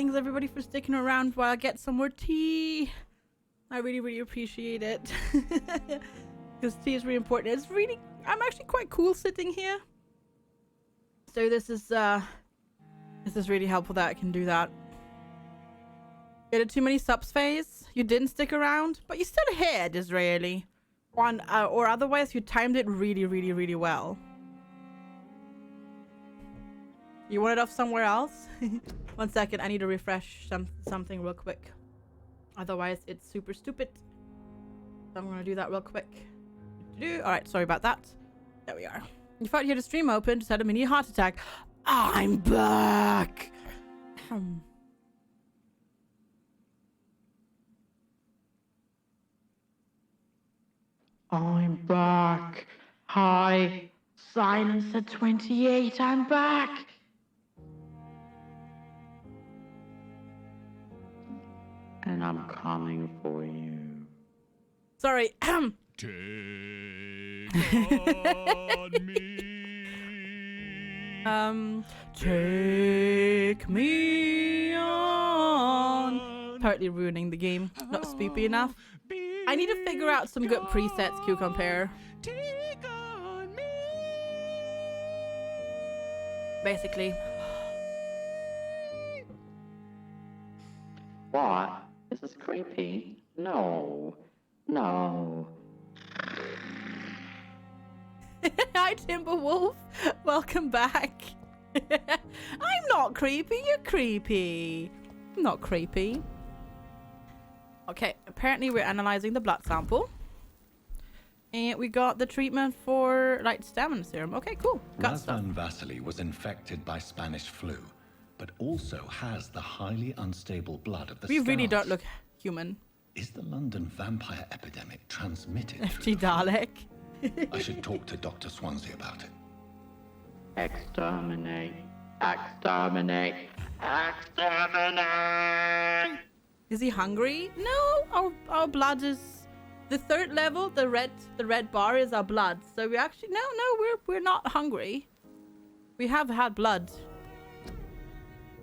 Thanks everybody for sticking around while I get some more tea. I really appreciate it. Because tea is really important. It's really, I'm actually quite cool sitting here. So this is really helpful that I can do that. You had a too many subs phase. You didn't stick around, but you still here, Disraeli. Or otherwise you timed it really well. You want it off somewhere else? 1 second, I need to refresh something real quick. Otherwise, it's super stupid. So I'm gonna do that real quick. Alright, sorry about that. There we are. You thought you had a stream open, just had a mini heart attack. I'm back! I'm back. Hi. Silence at 28, I'm back. And I'm coming for you. Sorry. Take on me. Take me on. Apparently ruining the game. Not spoopy enough. I need to figure out some good presets, Q-Compare. Take on me. Basically. What? This is creepy. No. Hi, Timberwolf. Welcome back. I'm not creepy. You're creepy. I'm not creepy. Okay, apparently we're analyzing the blood sample. And we got the treatment for light stamina serum. Okay, cool. Got stuff. Razvan Vasily was infected by Spanish flu, but also has the highly unstable blood of the We really Scouts. don't look human. Is the London vampire epidemic transmitted FG Dalek. I should talk to Dr. Swansea about it. Exterminate. Exterminate. Exterminate. Is he hungry? No, our blood is the third level. The red bar is our blood. So we actually no, we're not hungry. We have had blood.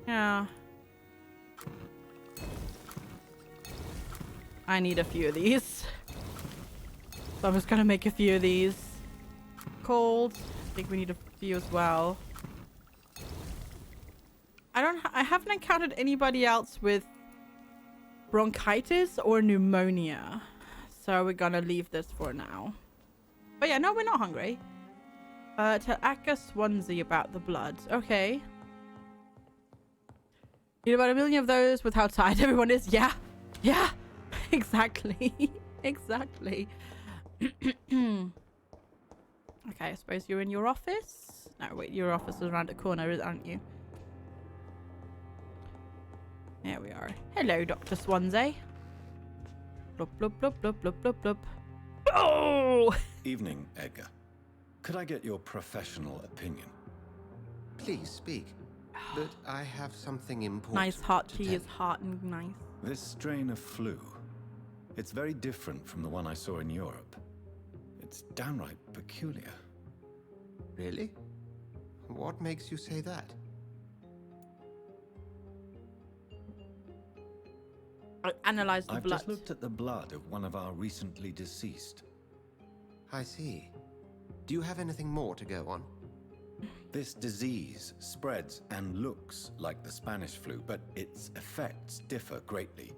Yeah. I need a few of these. So I'm just gonna make a few of these. Cold. I think we need a few as well. I haven't encountered anybody else with bronchitis or pneumonia. So we're gonna leave this for now. But yeah, no, we're not hungry. Tell Akka Swansea about the blood. Okay. You know about 1 million of those with how tired everyone is? Yeah. Yeah. Exactly. Exactly. Okay, I suppose you're in your office? No, wait, your office is around the corner, aren't you? There we are. Hello, Dr. Swansea. Blub, blub, blub, blub, blub, blub, blub. Oh! Evening, Edgar. Could I get your professional opinion? Please speak. But I have something important. Nice hot to tea tell is hot and nice. This strain of flu, it's very different from the one I saw in Europe. It's downright peculiar. Really? What makes you say that? I analyzed the I've blood. just looked at the blood of one of our recently deceased. I see. Do you have anything more to go on? This disease spreads and looks like the Spanish flu, but its effects differ greatly.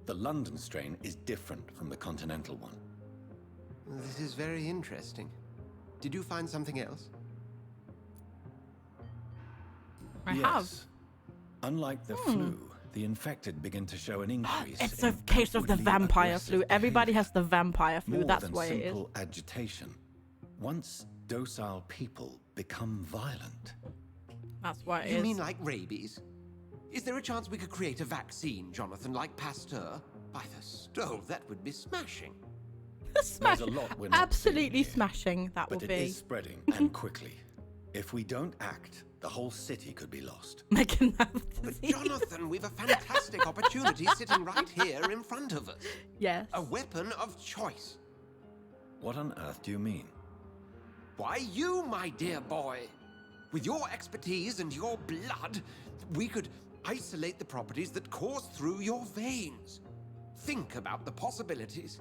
The London strain is different from the continental one. This is very interesting. Did you find something else? I Yes. have. Unlike the flu, the infected begin to show an increase. It's a in case of the outwardly vampire aggressive flu. Everybody behavior. has the vampire flu. More That's than why it is. simple agitation. Once docile people become violent. That's why it You is. mean like rabies? Is there a chance we could create a vaccine, Jonathan, like Pasteur? By the stove, that would be smashing. Smash. There's a lot we're not Absolutely seeing here, smashing. That will But it be. is spreading, and quickly. If we don't act, the whole city could be lost. Making that But disease. Jonathan, we've a fantastic opportunity sitting right here in front of us. Yes. A weapon of choice. What on earth do you mean? Why, you, my dear boy. With your expertise and your blood, we could Isolate the properties that course through your veins. Think about the possibilities.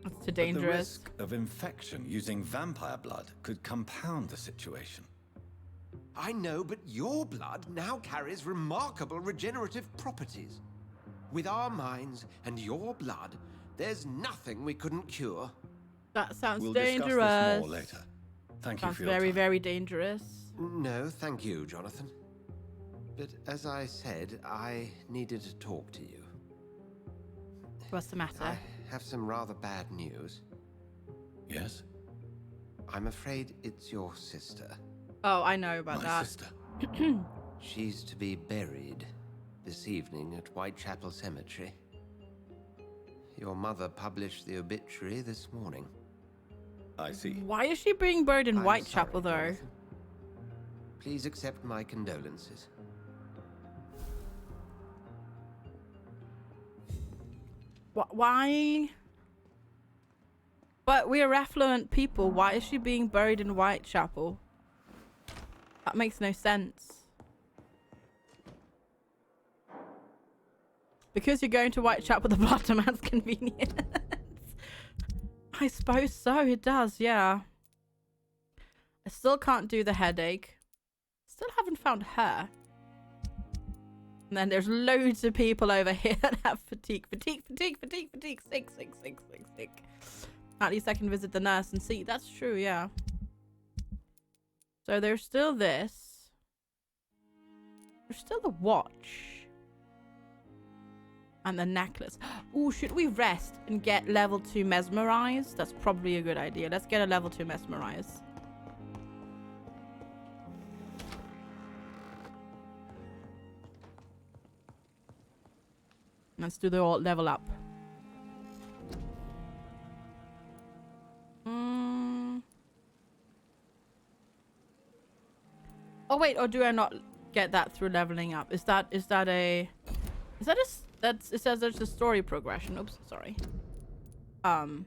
That's too But dangerous. the risk of infection using vampire blood could compound the situation. I know, but your blood now carries remarkable regenerative properties. With our minds and your blood, there's nothing we couldn't cure. That sounds We'll dangerous. discuss this more later. Thank you Sounds for your very, time. very dangerous. No, thank you, Jonathan. But as I said, I needed to talk to you. What's the matter? I have some rather bad news. Yes? I'm afraid it's your sister. Oh, I know about My that. sister. She's to be buried this evening at Whitechapel Cemetery. Your mother published the obituary this morning. I see. Why is she being buried in I'm Whitechapel, sorry, though? Jonathan. Please accept my condolences. Why? But we are affluent people. Why is she being buried in Whitechapel? That makes no sense. Because you're going to Whitechapel, the blood demands convenience. I suppose so. It does, yeah. I still can't do the headache. Still haven't found her. And then there's loads of people over here that have fatigue. Sick. At least I can visit the nurse and see. That's true, yeah. So there's still this. There's still the watch. And the necklace. Ooh, should we rest and get level 2 mesmerized? That's probably a good idea. Let's get a level 2 mesmerize. Let's do the all level up. Oh wait, or do I not get that through leveling up? Is that a that's it says there's a story progression. Oops, sorry. Oh,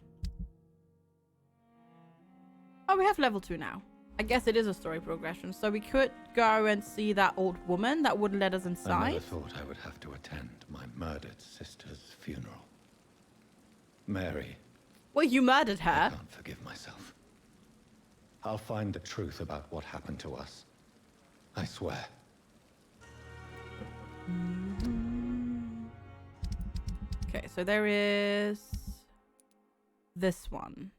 we have level 2 now. I guess it is a story progression. So we could go and see that old woman that wouldn't let us I inside. never thought I would have to attend my murdered sister's funeral. Mary, Well, you murdered I her. can't forgive myself. I'll find the truth about what happened to us. I swear. Okay, so there is this one.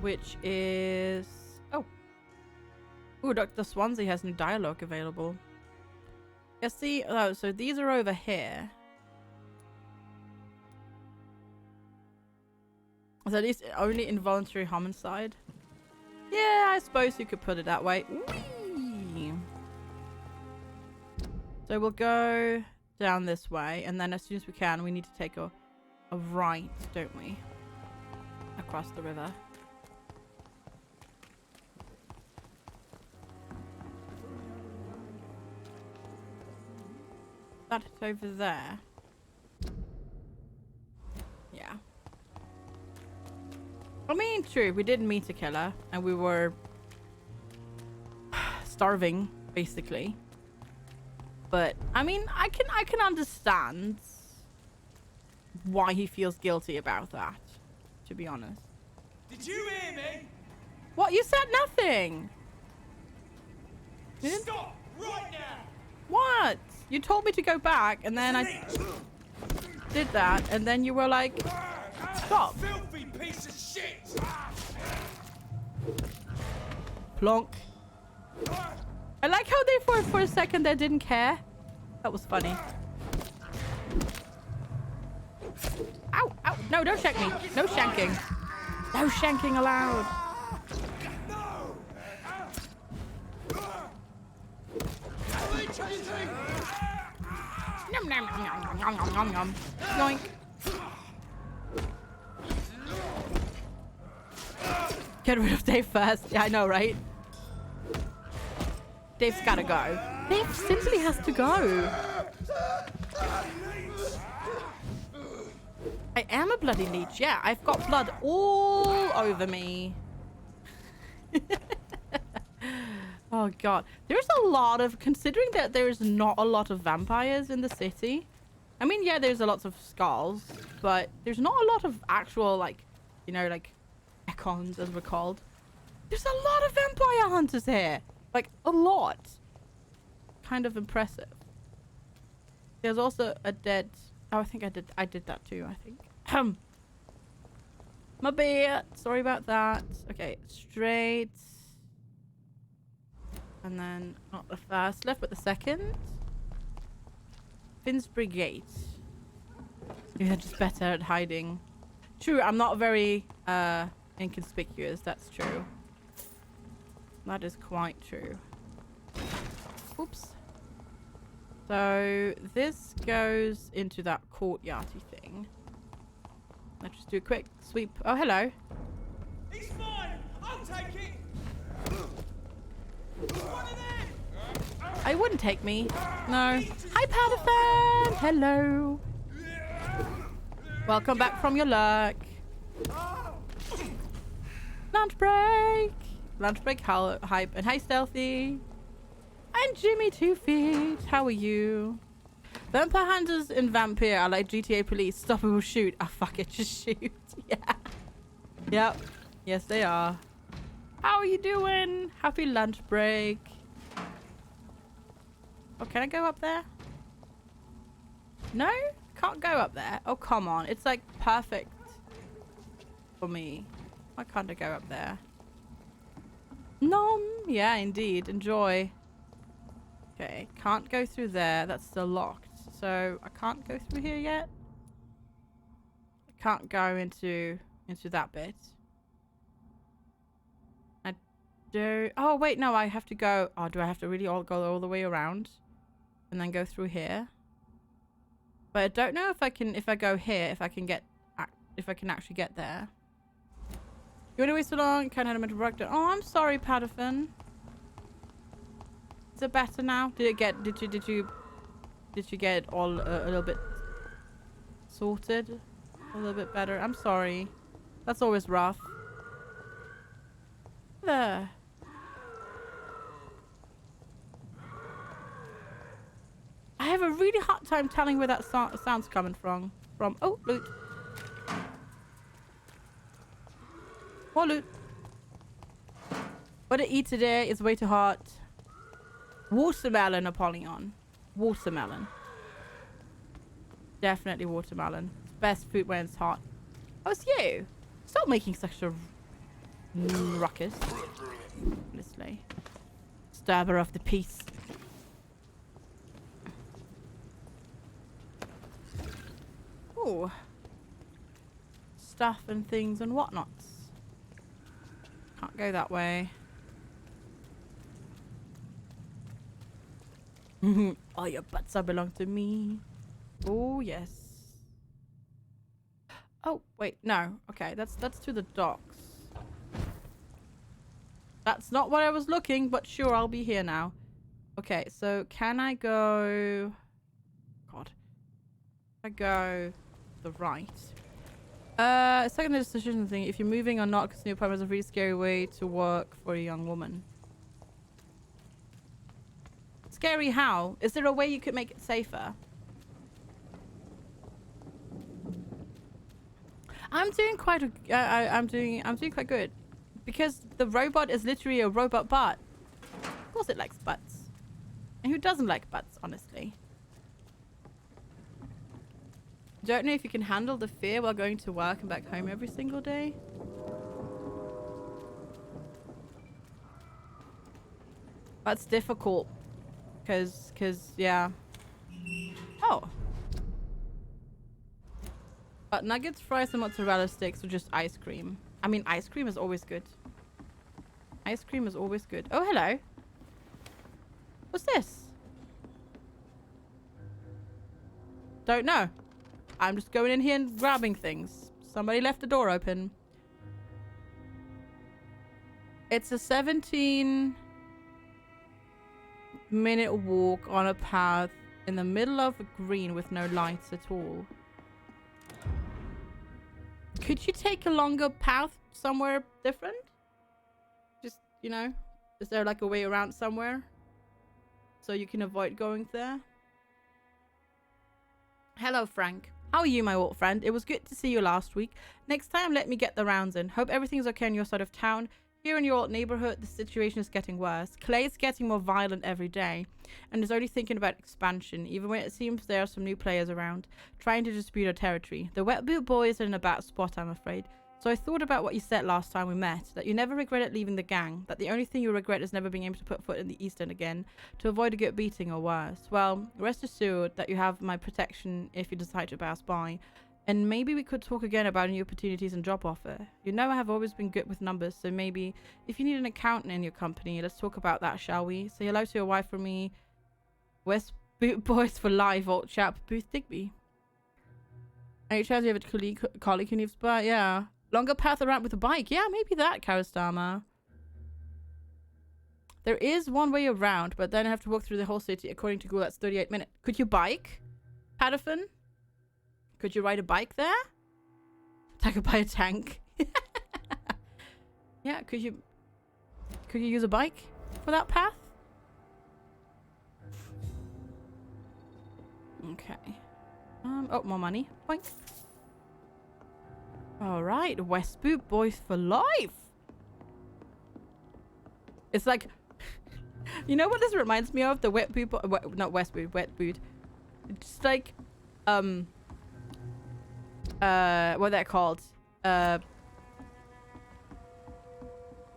Which is... Oh. Ooh, Dr. Swansea has new dialogue available. Yeah, see? Oh, so these are over here. So these only involuntary homicide? Yeah, I suppose you could put it that way. Whee! So we'll go down this way, and then as soon as we can, we need to take a right, don't we? Across the river. That's over there. Yeah. I mean, true, we didn't meet a killer, and we were starving, basically. But I mean, I can understand why he feels guilty about that, to be honest. Did you hear me? What? You said nothing. You didn't- Stop right now! What? You told me to go back, and then I did that, and then you were like, stop. Filthy piece of shit! Plonk. I like how they for a second they didn't care. That was funny. Ow, ow. No, don't shank me. No shanking. No shanking allowed. Nom, nom, nom, nom, nom, nom, nom, nom. Yoink. Get rid of Dave first. Yeah, I know, right? Dave's gotta go. Dave simply has to go. I am a bloody leech. Yeah, I've got blood all over me. Oh god. There's a lot of, considering that there's not a lot of vampires in the city. I mean, yeah, there's a lot of skulls, but there's not a lot of actual, like, you know, like, econs, as we're called. There's a lot of vampire hunters here. Like, a lot. Kind of impressive. There's also a dead... Oh, I think I did that too, I think. My bad. Sorry about that. Okay, straight. And then, not the first left, but the second. Finsbury Gate. Maybe they're just better at hiding. True, I'm not very inconspicuous. That's true. That is quite true. Oops. So this goes into that courtyardy thing. Let's just do a quick sweep. Oh, hello. He's mine! I'll take it! One of them! I wouldn't take me. No. Hi, Patterson! Hello. Welcome back from your lurk. Lunch break! Lunch break hype. And hi, Stealthy. And Jimmy 2 Feet. How are you? Vampire hunters in Vampyr are like GTA police. Stop or shoot. Oh, fuck it. Just shoot. Yeah. Yep. Yes, they are. How are you doing? Happy lunch break. Oh, can I go up there? No? Can't go up there. Oh, come on. It's like perfect for me. Why can't I go up there? Nom. Yeah, indeed. Enjoy. Okay. Can't go through there. That's still locked. So I can't go through here yet. I can't go into that bit. I do. Oh, wait. No, I have to go. Oh, do I have to really go all the way around? And then go through here? But I don't know if I can, if I go here, if I can actually get there. You want to wait so long? Can't have a mental breakdown. Oh, I'm sorry, Patterson. Is it better now? Did you get it all a little bit sorted? A little bit better? I'm sorry. That's always rough. There. I have a really hard time telling where that sound's coming from. Oh, loot. More loot. What to eat today is way too hot. Watermelon, Apollyon. Watermelon. Definitely watermelon. It's best food when it's hot. Oh, it's you. Stop making such a ruckus. Honestly. Disturber of the peace. Ooh. Stuff and things and whatnots. Can't go that way. All your butts belong to me. Oh, yes. Oh, wait. No. Okay, that's to the docks. That's not what I was looking, but sure, I'll be here now. Okay, so can I go... God. I go the right. Second decision thing. If you're moving or not, because new apartment is a really scary way to work for a young woman. Scary how? Is there a way you could make it safer? I'm doing quite I'm doing quite good. Because the robot is literally a robot butt. Of course it likes butts. And who doesn't like butts, honestly? Don't know if you can handle the fear while going to work and back home every single day. That's difficult. Cause yeah. Oh. But nuggets, fries, and mozzarella sticks, or just ice cream? I mean, ice cream is always good. Ice cream is always good. Oh, hello. What's this? Don't know. I'm just going in here and grabbing things. Somebody left the door open. It's a 17-minute walk on a path in the middle of a green with no lights at all. Could you take a longer path somewhere different? Just, you know, is there like a way around somewhere? So you can avoid going there? Hello, Frank. How are you, my old friend? It was good to see you last week. Next time, let me get the rounds in. Hope everything's okay on your side of town. Here in your old neighborhood, the situation is getting worse. Clay's getting more violent every day, and is already thinking about expansion, even when it seems there are some new players around, trying to dispute our territory. The Wet Boot Boys are in a bad spot, I'm afraid. So I thought about what you said last time we met, that you never regretted leaving the gang, that the only thing you regret is never being able to put foot in the East End again, to avoid a good beating or worse. Well, rest assured that you have my protection if you decide to pass by. And maybe we could talk again about new opportunities and job offer. You know I have always been good with numbers, so maybe if you need an accountant in your company, let's talk about that, shall we? Say hello to your wife for me. West Boot Boys for life, old chap. Booth Digby. Any chance you have a colleague who needs but yeah. Longer path around with a bike. Yeah, maybe that, Karastama. There is one way around, but then I have to walk through the whole city. According to Google, that's 38 minutes. Could you bike? Patterfin? Could you ride a bike there? Tackled by a tank. Yeah, could you use a bike for that path? Okay. Oh, more money. Boink. All right, West Boot Boys for life. It's like, you know what this reminds me of? The Wet Boot, not West Boot, Wet Boot. It's just like, what they're called,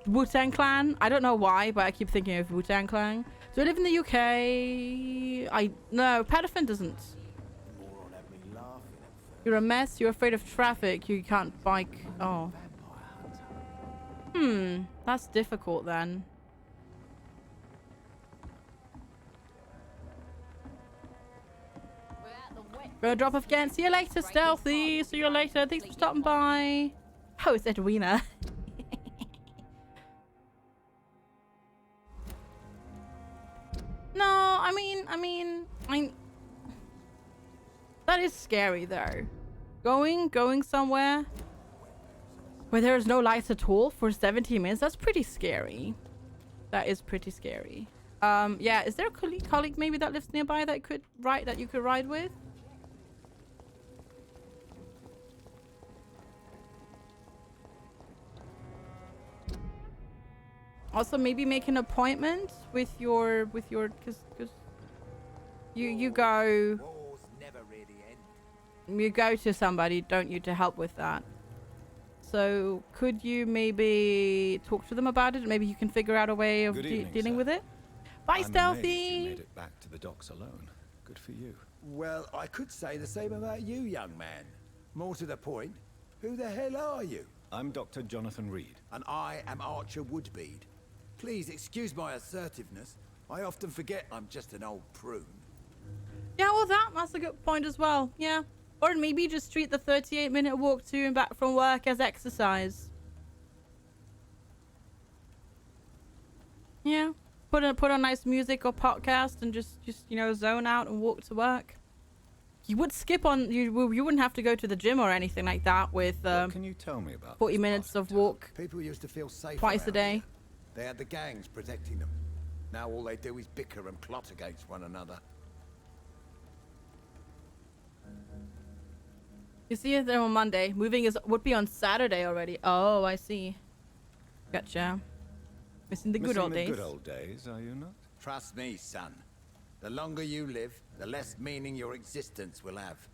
Wu-Tang Clan. I don't know why, but I keep thinking of Wu-Tang Clan. Do I live in the UK? No, Patterfin doesn't. You're a mess. You're afraid of traffic. You can't bike. Oh. That's difficult then. Gonna drop off again. See you later, Stealthy. See you later. Thanks for stopping by. Oh, it's Edwina. No, I mean, that is scary though. Going somewhere where there is no lights at all for 17 minutes. That's pretty scary. That is pretty scary. Yeah. Is there a colleague maybe that lives nearby that you could ride with? Also, maybe make an appointment with your because you go to somebody, don't you, to help with that. So could you maybe talk to them about it? Maybe you can figure out a way of dealing with it. Bye, Stealthy. You made it back to the docks alone. Good for you. Well, I could say the same about you, young man. More to the point, who the hell are you? I'm Dr. Jonathan Reid. And I am Archer Woodbead. Please excuse my assertiveness. I often forget I'm just an old prune. Yeah, well, that's a good point as well. Yeah. Or maybe just treat the 38-minute walk to and back from work as exercise. Yeah. Put on nice music or podcast and just you know, zone out and walk to work. You would skip on you wouldn't have to go to the gym or anything like that with What can you tell me about 40 minutes of walk People used to feel safe twice a around day. here. They had the gangs protecting them. Now all they do is bicker and plot against one another. You see it there on Monday. Moving would be on Saturday already. Oh, I see. Gotcha. Missing the good old days. Good old days, are you not? Trust me, son. The longer you live, the less meaning your existence will have.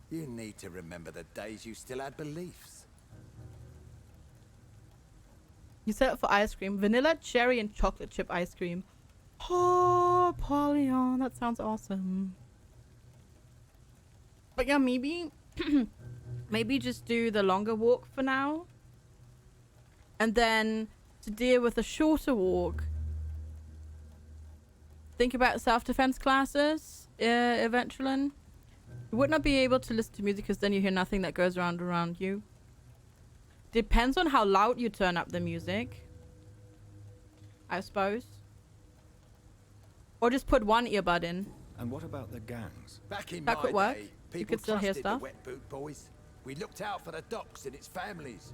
You need to remember the days you still had beliefs. You set up for ice cream. Vanilla, cherry, and chocolate chip ice cream. Oh, Polyon. That sounds awesome. But yeah, maybe... maybe just do the longer walk for now. And then to deal with a shorter walk, think about self-defense classes, eventually. You would not be able to listen to music because then you hear nothing that goes around you. Depends on how loud you turn up the music, I suppose. Or just put one earbud in. And what about the gangs? Back in That my could work. day, You people could still hear trusted stuff. the Wet Boot Boys. We looked out for the docks and its families.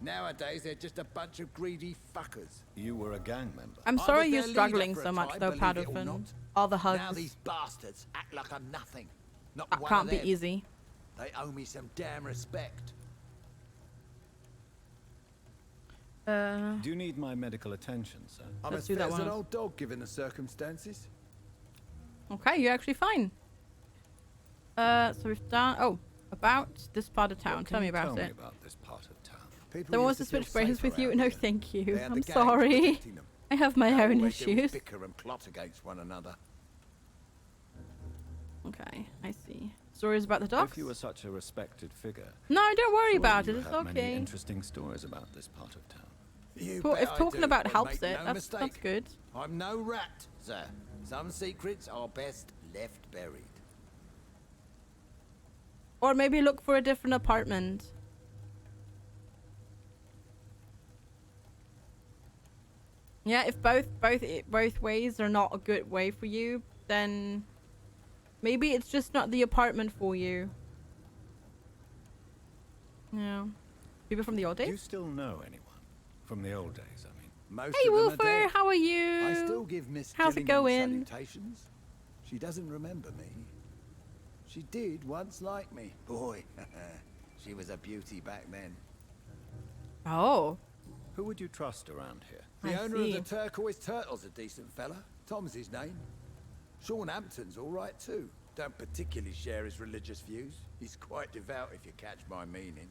Nowadays, they're just a bunch of greedy fuckers. You were a gang member. I'm I sorry was you're their struggling leader for so a much, time, though, believe it or Paddleton. not. All the Now hugs. these bastards act like I'm nothing. Not That one can't of be them. easy. They owe me some damn respect. Do you need my medical attention, sir? I'm Let's as do that fit as one. an old dog given the circumstances. Okay, you're actually fine. So we've done. Oh, about this part of town. What Tell can me you about tell it. me about this part of town? People Someone wants used to feel switch brains safe with you? around No, here. thank you. They had I'm the gangs sorry. protecting them. I have my Now own all they do is issues. bicker and plot against one another. Okay, I see. Stories about the dogs? If you were such a respected figure, No, don't worry surely about you it. It's have many okay. interesting stories about this part of town. You Cool. bet If I talking do, about but helps make it, no that's mistake. good. I'm no rat, sir. Some secrets are best left buried. Or maybe look for a different apartment. Yeah, if both ways are not a good way for you, then maybe it's just not the apartment for you. Yeah. People from the old Do you days? still know anyone from the old days? I mean, Most Hey of them are Wolfer, dead. how are you? I still give Miss How's it Gillingham going? salutations. She doesn't remember me. She did once like me. Boy, she was a beauty back then. Oh, who would you trust around here? The I owner see. of the Turquoise Turtle's a decent fella. Tom's his name. Sean Hampton's all right too. Don't particularly share his religious views. He's quite devout if you catch my meaning.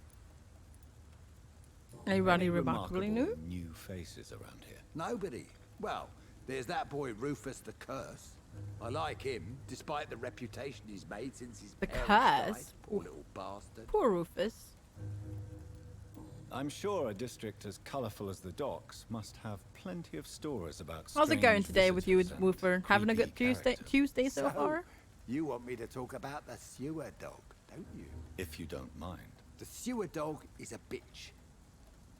anybody Any remarkably new? remarkable new faces around here? Nobody. Well, there's that boy Rufus the Curse. I like him, despite the reputation he's made since his The parents Curse? died. Poor little bastard. Poor Rufus. I'm sure a district as colourful as the docks must have plenty of stories about. How's it going strange today with you, visitors and Woofer? Having a creepy good Tuesday characters. so far? You want me to talk about the sewer dog, don't you? If you don't mind. The sewer dog is a bitch.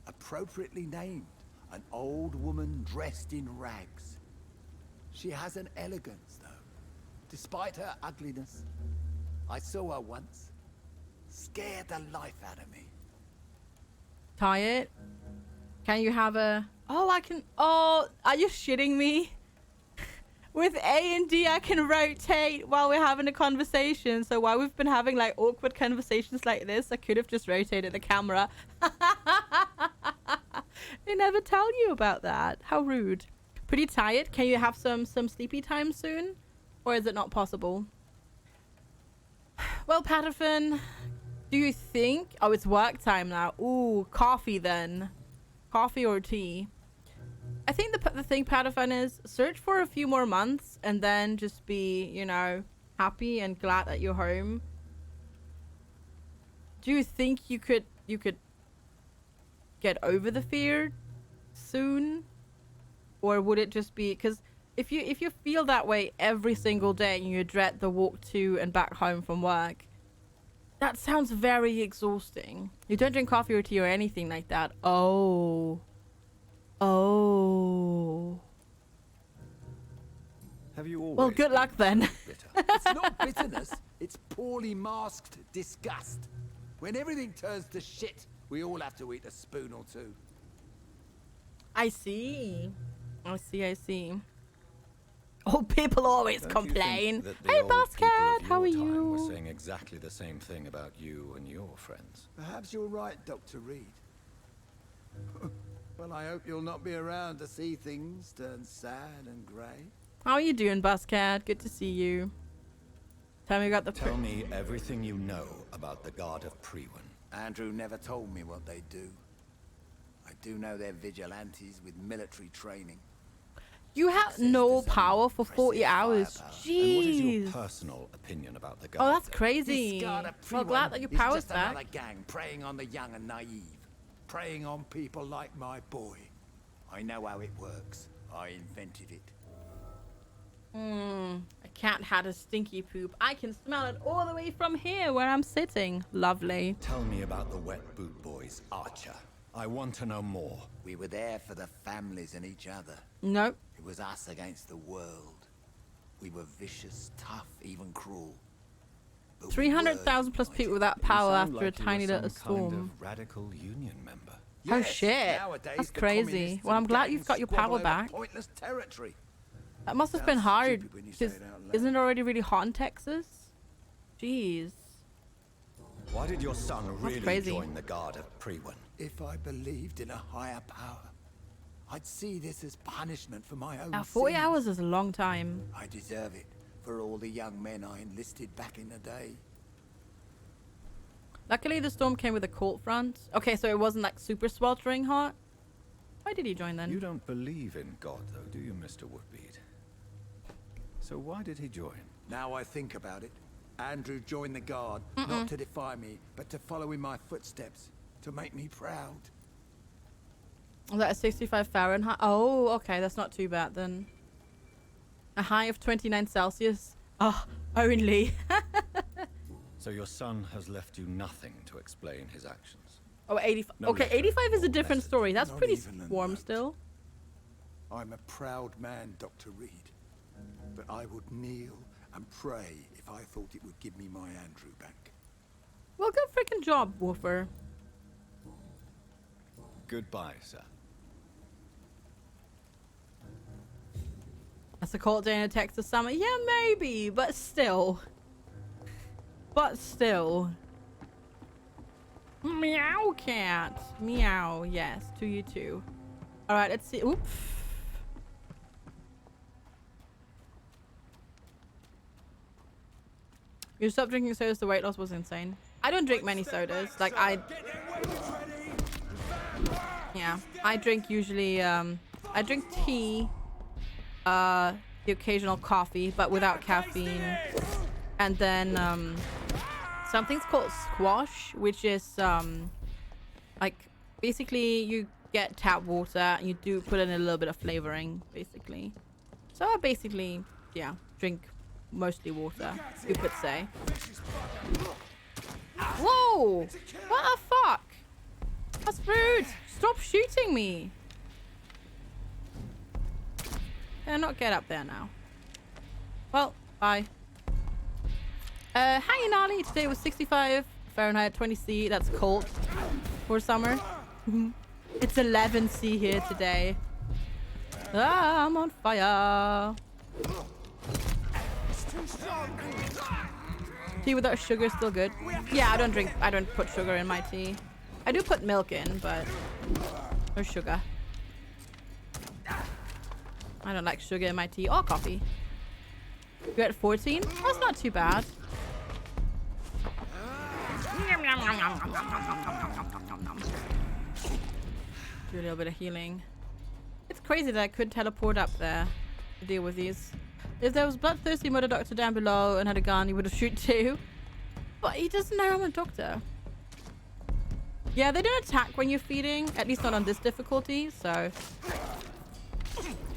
Appropriately named. An old woman dressed in rags. She has an elegance, though. Despite her ugliness. I saw her once. Scared the life out of me. Tie it. Can you have a... Oh, I can... Oh, are you shitting me? With A and D, I can rotate while we're having a conversation. So while we've been having like awkward conversations like this, I could have just rotated the camera. They never tell you about that. How rude. Pretty tired. Can you have some sleepy time soon? Or is it not possible? Well, Patterson, do you think... Oh, it's work time now. Ooh, coffee then. Coffee or tea. I think the thing, Patterson, is search for a few more months and then just be, you know, happy and glad that you're home. Do you think you could get over the fear soon? Or would it just be... Because if you feel that way every single day and you dread the walk to and back home from work, that sounds very exhausting. You don't drink coffee or tea or anything like that. Oh. Oh. Have you always? Well, good been luck then. bitter? It's not bitterness. It's poorly masked disgust. When everything turns to shit, we all have to eat a spoon or two. I see. I see. Old people always Don't you think complain. that the Hey, old Boss people Cat, of how are your time Were you? saying exactly the same thing about you and your friends. Perhaps you're right, Dr. Reid. Well, I hope you'll not be around to see things turn sad and grey. How are you doing, Boss Cat? Good to see you. Tell me about the... Tell me everything you know about the God of Priwen. Andrew never told me what they do. I do know they're vigilantes with military training. You have no power for 40 hours. firepower. And what is your Jeez. personal opinion about the God? Oh, that's then? crazy. This God of Well, Priwen glad that your is power's just another back. gang preying on the young and naive. Preying on people like my boy. I know how it works. I invented it. A cat had a stinky poop. I can smell it all the way from here where I'm sitting. Lovely. Tell me about the Wet Boot Boys, Archer. I want to know more. We were there for the families and each other. Nope. It was us against the world. We were vicious, tough, even cruel. but we 300,000 were plus people united. without You power sound after a like you were tiny little some kind storm. of radical union member. Oh Yes, shit, nowadays that's the crazy. communists Well, I'm and glad gangs you've got your squabble power over back. Pointless territory. That must have been Sounds hard, stupid when you say because it out loud. isn't it already really hot in Texas? Jeez. Why did your son really crazy. join the Guard of Priwen? If I believed in a higher power, I'd see this as punishment for my own 40 sins. hours is a long time. I deserve it for all the young men I enlisted back in the day. Luckily, the storm came with a cold front. Okay, so it wasn't like super sweltering hot. Why did he join then? You don't believe in God, though, do you, Mr. Woodbead? So why did he join? Now I think about it, Andrew joined the Guard, not to defy me, but to follow in my footsteps, to make me proud. Was that a 65 Fahrenheit? Oh, okay, that's not too bad then. A high of 29 Celsius. Oh, only. So your son has left you nothing to explain his actions. Oh, 85. No Okay, letter 85 is a or different message. story. That's Not pretty even a warm note. still. I'm a proud man, Dr. Reid, but I would kneel and pray if I thought it would give me my Andrew back. Well, good freaking job, Woofer. Goodbye, sir. That's a cold day in a Texas summer. Yeah, maybe, but still. But still. Meow, cat. Meow. Yes, to you too. All right, let's see. Oops. You stopped drinking sodas. The weight loss was insane. I don't drink many sodas. Like yeah, I drink usually. I drink tea. The occasional coffee, but without caffeine. And then something's called squash, which is like basically you get tap water and you do put in a little bit of flavoring, basically. So I basically, yeah, drink mostly water, you could say. Whoa! What the fuck? That's rude! Stop shooting me! Can I not get up there now? Well, bye. Hi, Nani. Today was 65 Fahrenheit, 20 C. That's cold for summer. It's 11 C here today. Ah, I'm on fire. Tea without sugar is still good. Yeah, I don't put sugar in my tea. I do put milk in, but no sugar. I don't like sugar in my tea or coffee. You're at 14? That's not too bad. Do a little bit of healing. It's crazy that I could teleport up there to deal with these. If there was bloodthirsty murder doctor down below and had a gun, he would have shoot too. But he doesn't know I'm a doctor. Yeah, they don't attack when you're feeding, at least not on this difficulty, so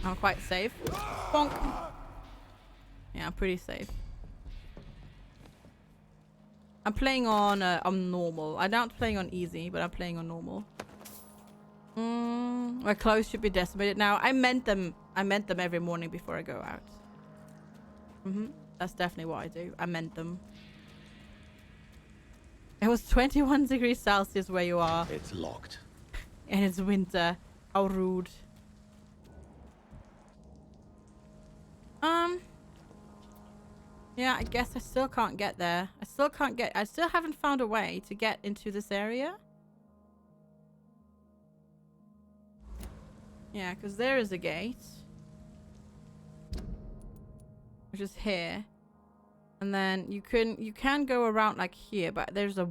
I'm quite safe. Bonk. Yeah, I'm pretty safe. I'm playing on normal. I'm not playing on easy, but I'm playing on normal. My clothes should be decimated now. I meant them every morning before I go out. That's definitely what I do. I meant them. It was 21 degrees Celsius where you are. It's locked. And it's winter. How rude. Yeah, I guess I still can't get there. I still haven't found a way to get into this area. Yeah, because there is a gate. Which is here. And then you can go around like here, but there's a...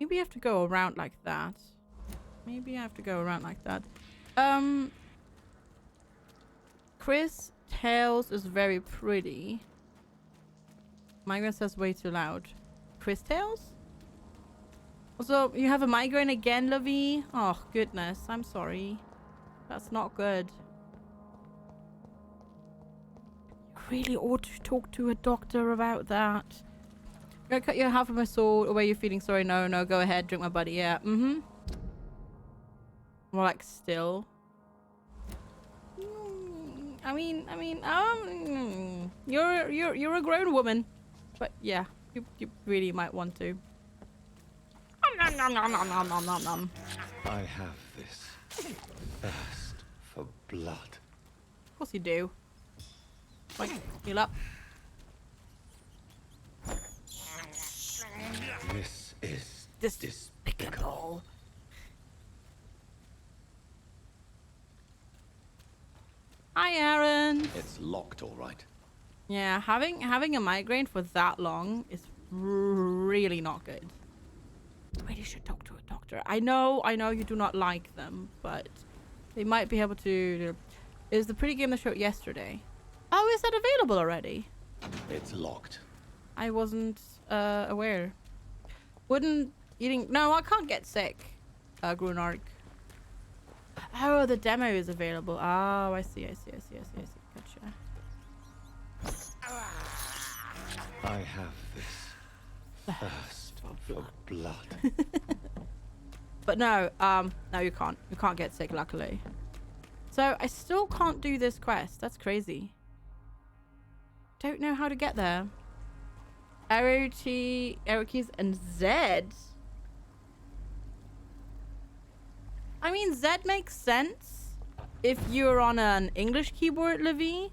Maybe you have to go around like that. Maybe I have to go around like that. Chris Tails is very pretty. Migraine says way too loud. Chris Tails? Also, you have a migraine again, Lovey? Oh, goodness. I'm sorry. That's not good. You really ought to talk to a doctor about that. I'm gonna cut you half of my sword. Or were you feeling sorry? No, no, go ahead. Drink my buddy. Yeah. More like still. I mean, you're a grown woman. But yeah, You really might want to. Nom, nom, nom, nom, nom, nom, nom, nom. I have this thirst for blood. Of course you do. Like, heal up. This is Despicable. Hi, Aaron. It's locked, all right. Yeah, having a migraine for that long is really not good. Really should talk to a doctor. I know you do not like them, but they might be able to. Is the pre-game they showed yesterday? Oh, is that available already? It's locked. I wasn't aware. Wouldn't eating? No, I can't get sick. Grunark. Oh, the demo is available. Oh, I see. Gotcha. I have this thirst for blood. But no, no, you can't. You can't get sick, luckily. So I still can't do this quest. That's crazy. Don't know how to get there. Arrow keys, and Z. I mean, Z makes sense if you're on an English keyboard, Livy.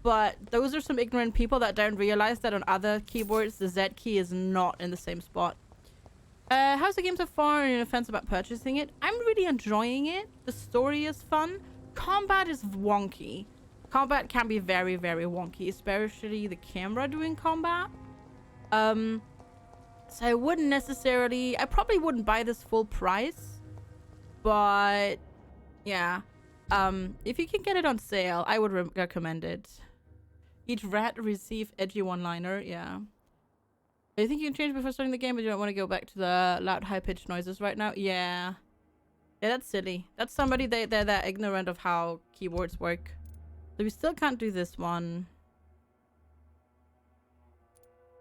But those are some ignorant people that don't realize that on other keyboards, the Z key is not in the same spot. How's the game so far? Any offense about purchasing it? I'm really enjoying it. The story is fun. Combat is wonky. Combat can be very, very wonky, especially the camera doing combat. So I wouldn't necessarily... I probably wouldn't buy this full price. But, yeah. If you can get it on sale, I would recommend it. Each rat receive edgy one-liner, yeah. I think you can change before starting the game, but you don't want to go back to the loud, high-pitched noises right now. Yeah. Yeah, that's silly. That's somebody, they're that ignorant of how keyboards work. So we still can't do this one.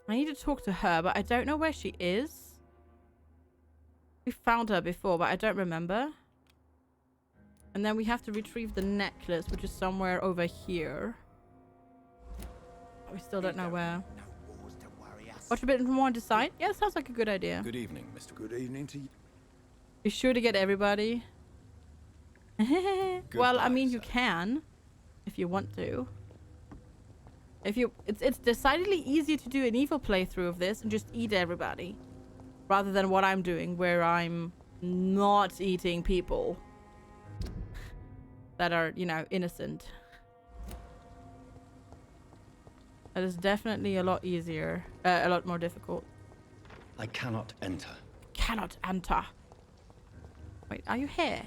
I need to talk to her, but I don't know where she is. We found her before, but I don't remember. And then we have to retrieve the necklace, which is somewhere over here. We still don't know where. Watch a bit more and decide. Yeah, that sounds like a good idea. Good evening, Mr. Good evening to you. Be sure to get everybody. Well, I mean, you can, if you want to. It's decidedly easier to do an evil playthrough of this and just eat everybody, rather than what I'm doing, where I'm not eating people that are, you know, innocent. That is definitely a lot easier, a lot more difficult. I cannot enter. Cannot enter. Wait, are you here?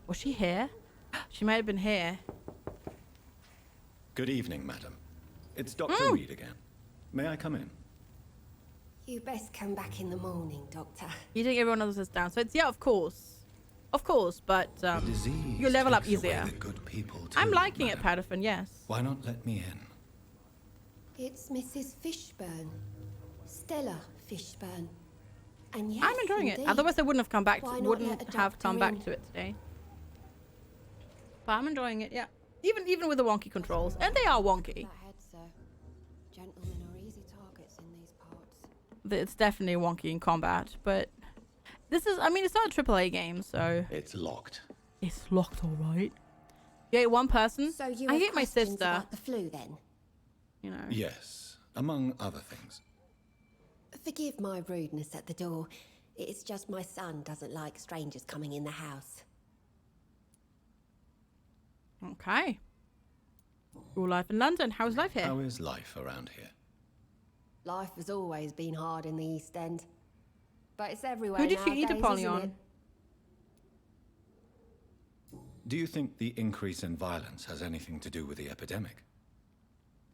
Was she here? She might have been here. Good evening, madam. It's Dr. Reid again. May I come in? You best come back in the morning, Doctor. You think everyone else is down? So it's, yeah, of course. Of course, but you level up easier. Good people too, I'm liking it, madam. Patterson, yes. Why not let me in? It's Mrs. Fishburne. Stella Fishburne. And yes, I'm enjoying it. indeed. Otherwise I wouldn't have come back to, Why not wouldn't let a have doctor come back in? to it today. But I'm enjoying it, yeah. Even with the wonky controls. And they are wonky. That head, sir. Gentlemen are easy targets in these parts. It's definitely wonky in combat, but this is, I mean, it's not a AAA game, so It's locked. it's locked, all right. You ate one person. So you I have hate my questions sister. about the flu, then? You know. Yes, among other things. Forgive my rudeness at the door. It's just my son doesn't like strangers coming in the house. Okay. Your life in London. How's life here? How is life around here? Life has always been hard in the East End. But it's everywhere Who did you eat, nowadays, Apollyon? isn't it? Do you think the increase in violence has anything to do with the epidemic?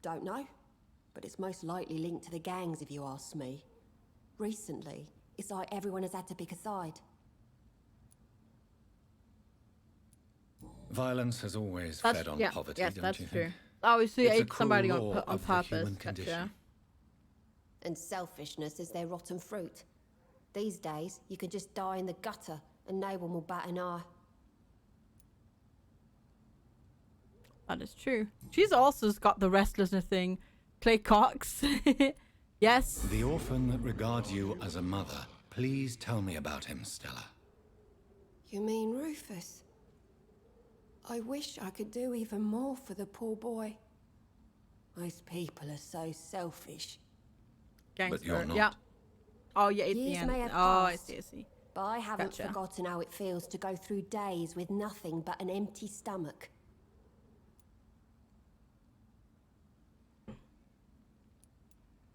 Don't know. But it's most likely linked to the gangs, if you ask me. Recently, it's like everyone has had to pick a side. Violence has always fed on poverty, yes, don't that's you true. think? Oh, so you It's a ate somebody cruel on law of the purpose. human Gotcha. condition. And selfishness is their rotten fruit. These days, you can just die in the gutter and no one will bat an eye. That is true. She's also got the restlessness thing. Clay Cox. Yes. The orphan that regards you as a mother. Please tell me about him, Stella. You mean Rufus? I wish I could do even more for the poor boy. Most people are so selfish. But you're not. Yeah. Oh, yeah, it's the Years end. may have Oh, I passed, see, I see. But I haven't Gotcha. forgotten how it feels to go through days with nothing but an empty stomach.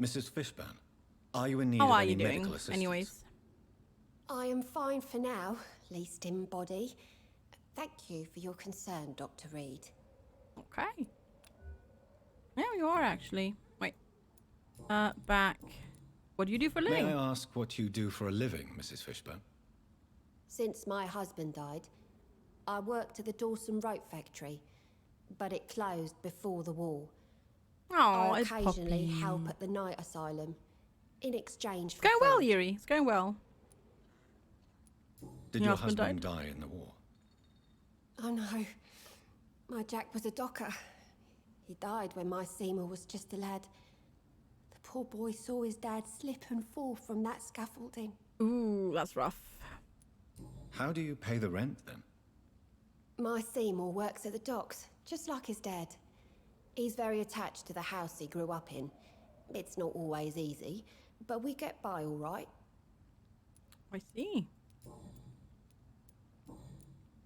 Mrs. Fishburne, are you in need How of are any you doing? medical assistance? Anyways. I am fine for now, least in body. Thank you for your concern, Dr. Reid. Okay. Yeah, you are actually. Wait. Back. What do you do for a May living? I ask what you do for a living, Mrs. Fishburne? Since my husband died, I worked at the Dawson Rope factory, but it closed before the war. Oh, I it's occasionally Poppy. help at the night asylum, in exchange for Going well, food. Yuri. It's going well. Did Your your husband husband die in the war? Oh no, my Jack was a docker. He died when my Seymour was just a lad. The poor boy saw his dad slip and fall from that scaffolding. Ooh, that's rough. How do you pay the rent then? My Seymour works at the docks, just like his dad. He's very attached to the house he grew up in. It's not always easy, but we get by all right. I see.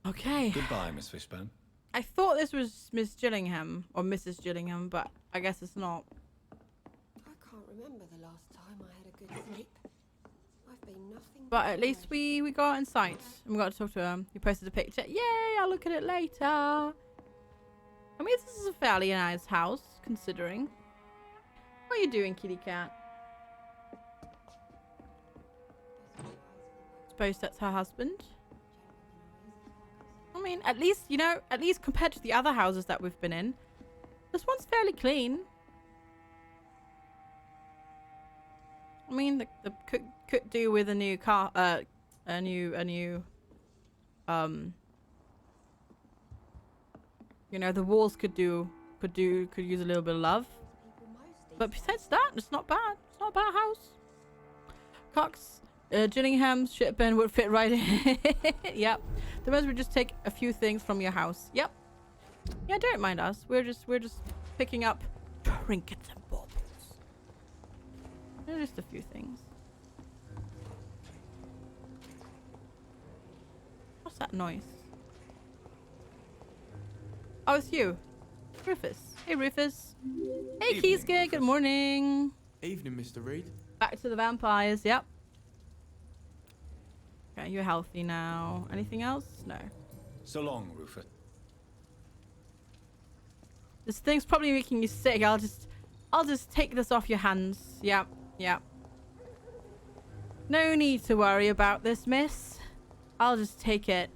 Okay. Goodbye, Miss Fishburne. I thought this was Miss Gillingham or Mrs. Gillingham, but I guess it's not. I can't remember the last time I had a good sleep. I've been nothing But at least we got inside and we got to talk to him. He posted a picture. Yay! I'll look at it later. I mean, this is a fairly nice house, considering. What are you doing, kitty cat? Suppose that's her husband. I mean, at least, you know, at least compared to the other houses that we've been in, this one's fairly clean. I mean, the could do with a new car, a new, you know, the walls could use a little bit of love. But besides that, it's not bad. It's not a bad house. Cox, Gillingham's shipment would fit right in. Yep. The rest would just take a few things from your house. Yep. Yeah, don't mind us. We're just picking up trinkets and baubles. Just a few things. What's that noise? Oh, it's you. Rufus. Hey, Rufus. Hey, Evening, Keyska. Good Rufus. morning. Evening, Mr. Reid. Back to the vampires. Yep. Okay, you're healthy now. Anything else? No. So long, Rufus. This thing's probably making you sick. I'll just take this off your hands. Yep. Yep. No need to worry about this, miss. I'll just take it.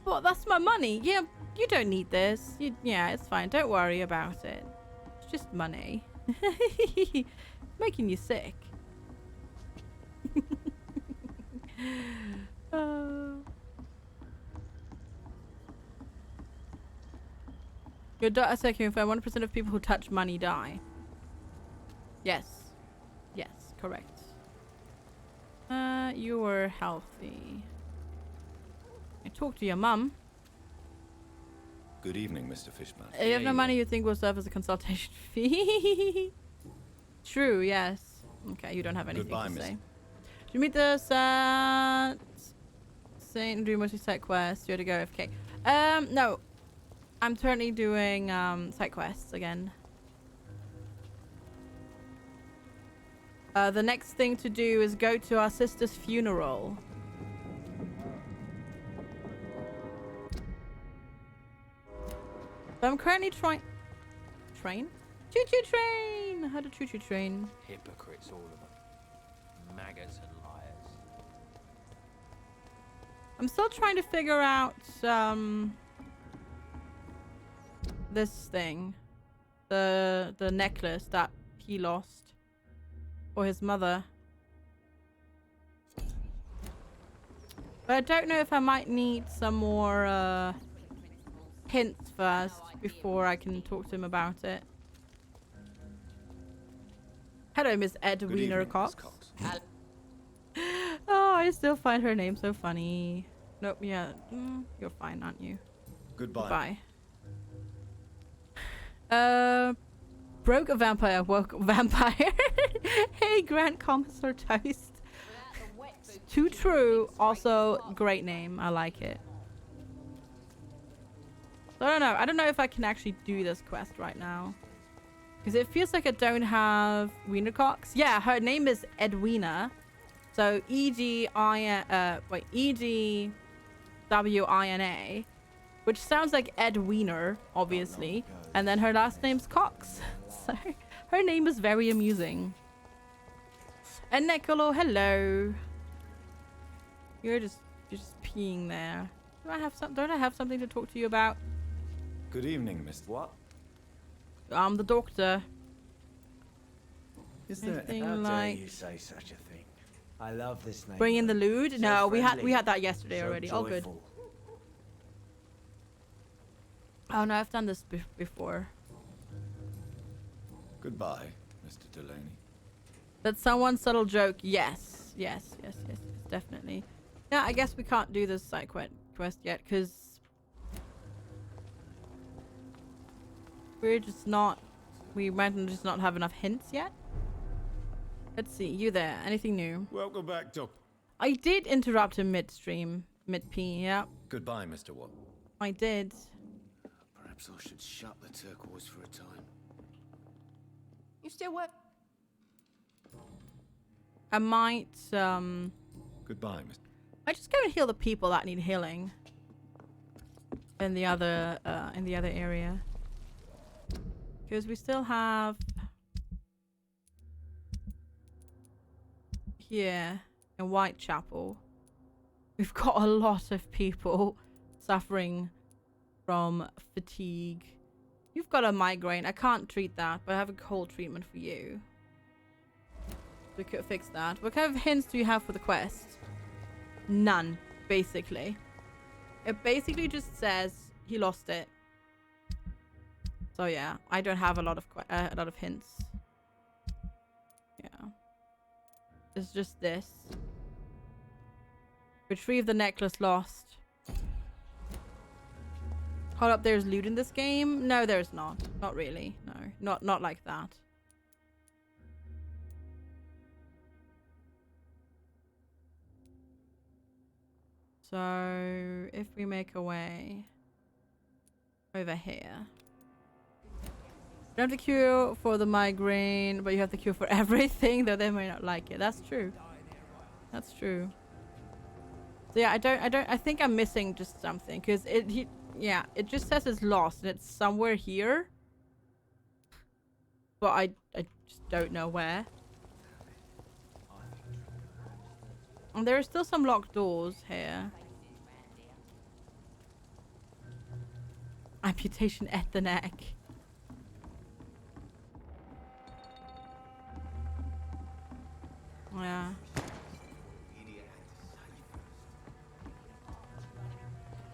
But that's my money. Yeah, you don't need this. Yeah, it's fine. Don't worry about it. It's just money. Making you sick. Your doctor said can confirm 1% of people who touch money die. Yes. Yes, correct. You were healthy. I talked to your mum. Good evening, Mr. Fishburne. If you have no money you think will serve as a consultation fee. True, yes. Okay, you don't have anything Goodbye, to miss. say. Did you meet the Saint do mostly side quests? You had to go AFK. No. I'm currently doing side quests again. The next thing to do is go to our sister's funeral. So I'm currently trying... Train? Choo-choo train! I had a choo-choo train. Hypocrites, all of them. Maggots and liars. I'm still trying to figure out, this thing. The necklace that he lost. Or his mother. But I don't know if I might need some more, hints first before I can talk to him about it. Hello, Miss Good Edwina evening, Cox. Miss Cox. Oh, I still find her name so funny. Nope, yeah. You're fine, aren't you? Goodbye. Goodbye. Broke a vampire, woke a vampire. Hey, Grand Commissar Toast. Too true. Also, great name. I like it. So I don't know. I don't know if I can actually do this quest right now. Because it feels like I don't have Wiener Cox. Yeah, her name is Edwina. So E-D-W-I-N-A. Which sounds like Ed Wiener, obviously. And then her last name's Cox. So her name is very amusing. And Nicolo, hello. You're just peeing there. Don't I have something to talk to you about? Good evening, Mr. What? I'm the doctor. Is there Anything How dare like you say such a thing? I love this name. bring in the lewd? So No, we friendly, had that yesterday so already. All good. joyful. Oh no, I've done this before. Goodbye, Mr. Delaney. That someone's subtle joke. Yes, definitely. Yeah, I guess we can't do this side quest yet because we're just not. We might just not have enough hints yet. Let's see. You there? Anything new? Welcome back, Doc. I did interrupt him midstream, mid-pee. Yeah, Goodbye, Mr. Watt. I did. Perhaps I should shut the turquoise for a time. You still work? I might Goodbye, Mr. I just go and heal the people that need healing in the other area. Because we still have here in Whitechapel, we've got a lot of people suffering from fatigue. You've got a migraine. I can't treat that, but I have a cold treatment for you. We could fix that. What kind of hints do you have for the quest? None, basically. It basically just says he lost it. So yeah, I don't have a lot of hints. Yeah, it's just this. Retrieve the necklace lost. Hold up, there's loot in this game? No, there's not. Not really. No, not like that. So if we make a way over here. You don't have the cure for the migraine, but you have the cure for everything, though they may not like it. That's true. That's true. So yeah, I think I'm missing just something, because it just says it's lost and it's somewhere here. But I just don't know where. And there are still some locked doors here. Amputation at the neck. Yeah.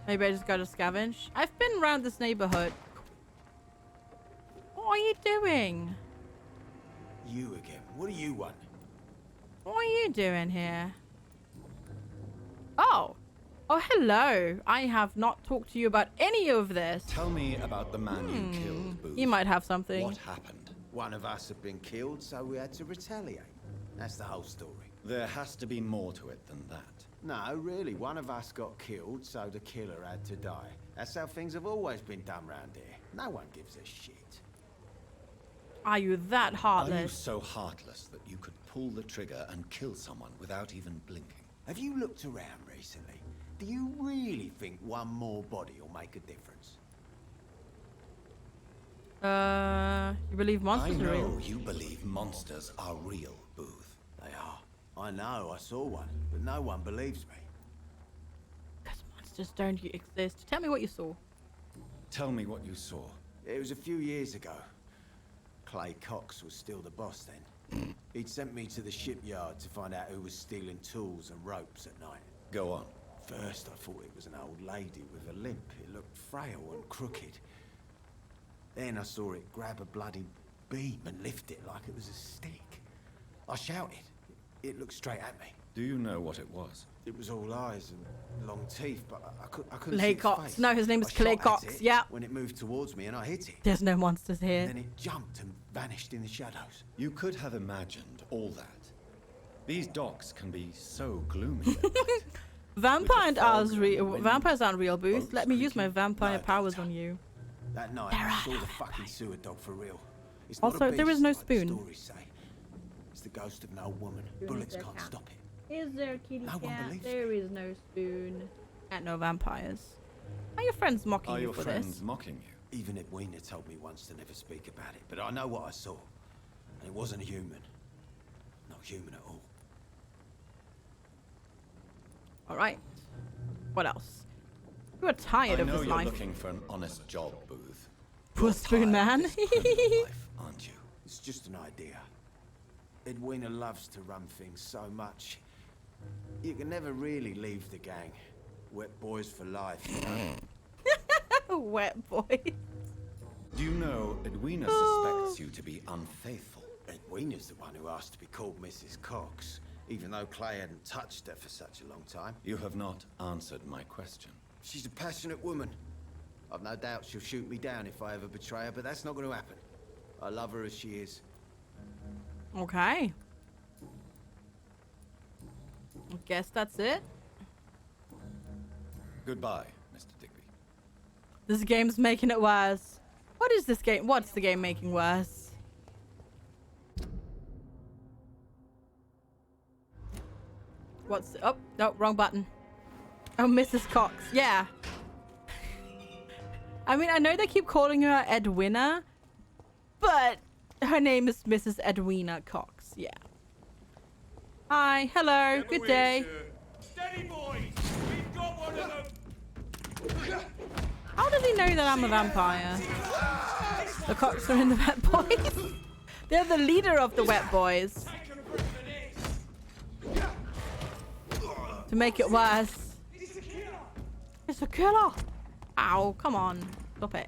Maybe I just gotta scavenge. I've been around this neighborhood. What are you doing? You again. What do you want? What are you doing here? Oh. Oh, hello. I have not talked to you about any of this. Tell me about the man you killed, Booth. You might have something. What happened? One of us had been killed, so we had to retaliate. That's the whole story. There has to be more to it than that. No, really, one of us got killed, so the killer had to die. That's how things have always been done round here. No one gives a shit. Are you that Are you heartless? so heartless that you could pull the trigger and kill someone without even blinking? Have you looked around recently? Do you really think one more body will make a difference? You believe I monsters are real? know you believe monsters are real, Booth. They are. I know, I saw one, but no one believes me. Because monsters don't exist. Tell me what you saw. Tell me what you saw. It was a few years ago. Clay Cox was still the boss then. He'd sent me to the shipyard to find out who was stealing tools and ropes at night. Go on. First, I thought it was an old lady with a limp. It looked frail and crooked. Then I saw it grab a bloody beam and lift it like it was a stick. I shouted. It looked straight at me. Do you know what it was? It was all eyes and long teeth, but I couldn't Clay see its Cox. face. No, his name is I Clay shot at Cox. it Yeah. When it moved towards me and I hit it. There's no monsters here. And then it jumped and vanished in the shadows. You could have imagined all that. These docks can be so gloomy at night. Vampires aren't fog real. and wind, Vampires aren't real, Booth. boats Let me use my creaking. vampire No, powers Doctor. on you. That night, There I are saw no the fucking sewer dog for real. It's Also, not a there is beast no like the spoon. stories say. It's the ghost of an old woman. Bullets their can't cat. stop it. Is there a kitty No one cat? believes There is no spoon. And no vampires. Are your friends mocking Are you your for friends this? mocking you? Even Edwina told me once to never speak about it, but I know what I saw. And it wasn't a human. Not human at all. Alright. What else? You are tired I of know this you're life. looking for an honest job, Booth. Poor You're spoon tired man. of this criminal life, aren't you? It's just an idea. Edwina loves to run things so much. You can never really leave the gang. Wet boys for life, you know? Wet boy. Do you know Edwina suspects you to be unfaithful? Edwina's the one who asked to be called Mrs. Cox, even though Clay hadn't touched her for such a long time. You have not answered my question. She's a passionate woman. I've no doubt she'll shoot me down if I ever betray her, but that's not going to happen. I love her as she is. Okay. I guess that's it. Goodbye, Mr. Digby. This game's making it worse. What is this game? What's the game making worse? What's... Oh, no, wrong button. Oh, Mrs. Cox. Yeah. I mean, I know they keep calling her Edwina, but her name is Mrs. Edwina Cox. Yeah. Hi. Hello. Good day. Steady, boys! We've got one of them! How does he know that I'm a vampire? The Cox are in the Wet Boys. They're the leader of the Wet Boys. Take 'em for this! To make it worse. He's a killer! It's a killer. Ow, come on. Stop it.